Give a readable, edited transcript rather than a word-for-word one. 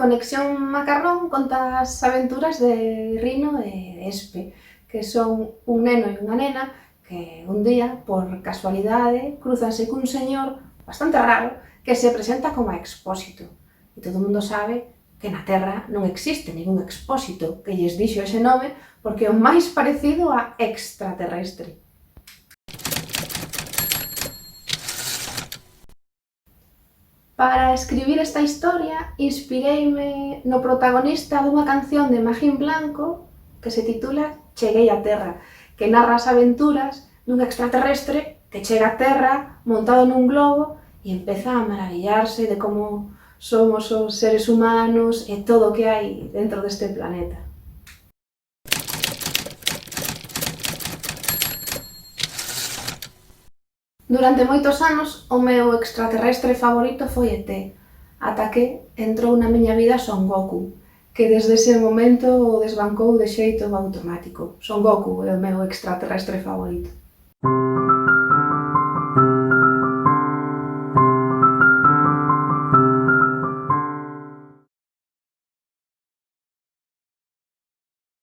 Conexión Macarrón conta as aventuras de Rino e de Espe, que son un neno e unha nena que un día, por casualidade, cruzanse cun señor bastante raro que se presenta como expósito. E todo o mundo sabe que na Terra non existe ningún expósito que lles dixo ese nome porque é o máis parecido a extraterrestre. Para escribir esta historia inspireime no protagonista dunha canción de Magín Blanco que se titula Cheguei á Terra, que narra as aventuras dun extraterrestre que chega á Terra montado nun globo e empeza a maravillarse de como somos os seres humanos e todo o que hai dentro deste planeta. Durante moitos anos, o meu extraterrestre favorito foi ET, ata que entrou na miña vida Son Goku, que desde ese momento o desbancou de xeito automático. Son Goku é o meu extraterrestre favorito.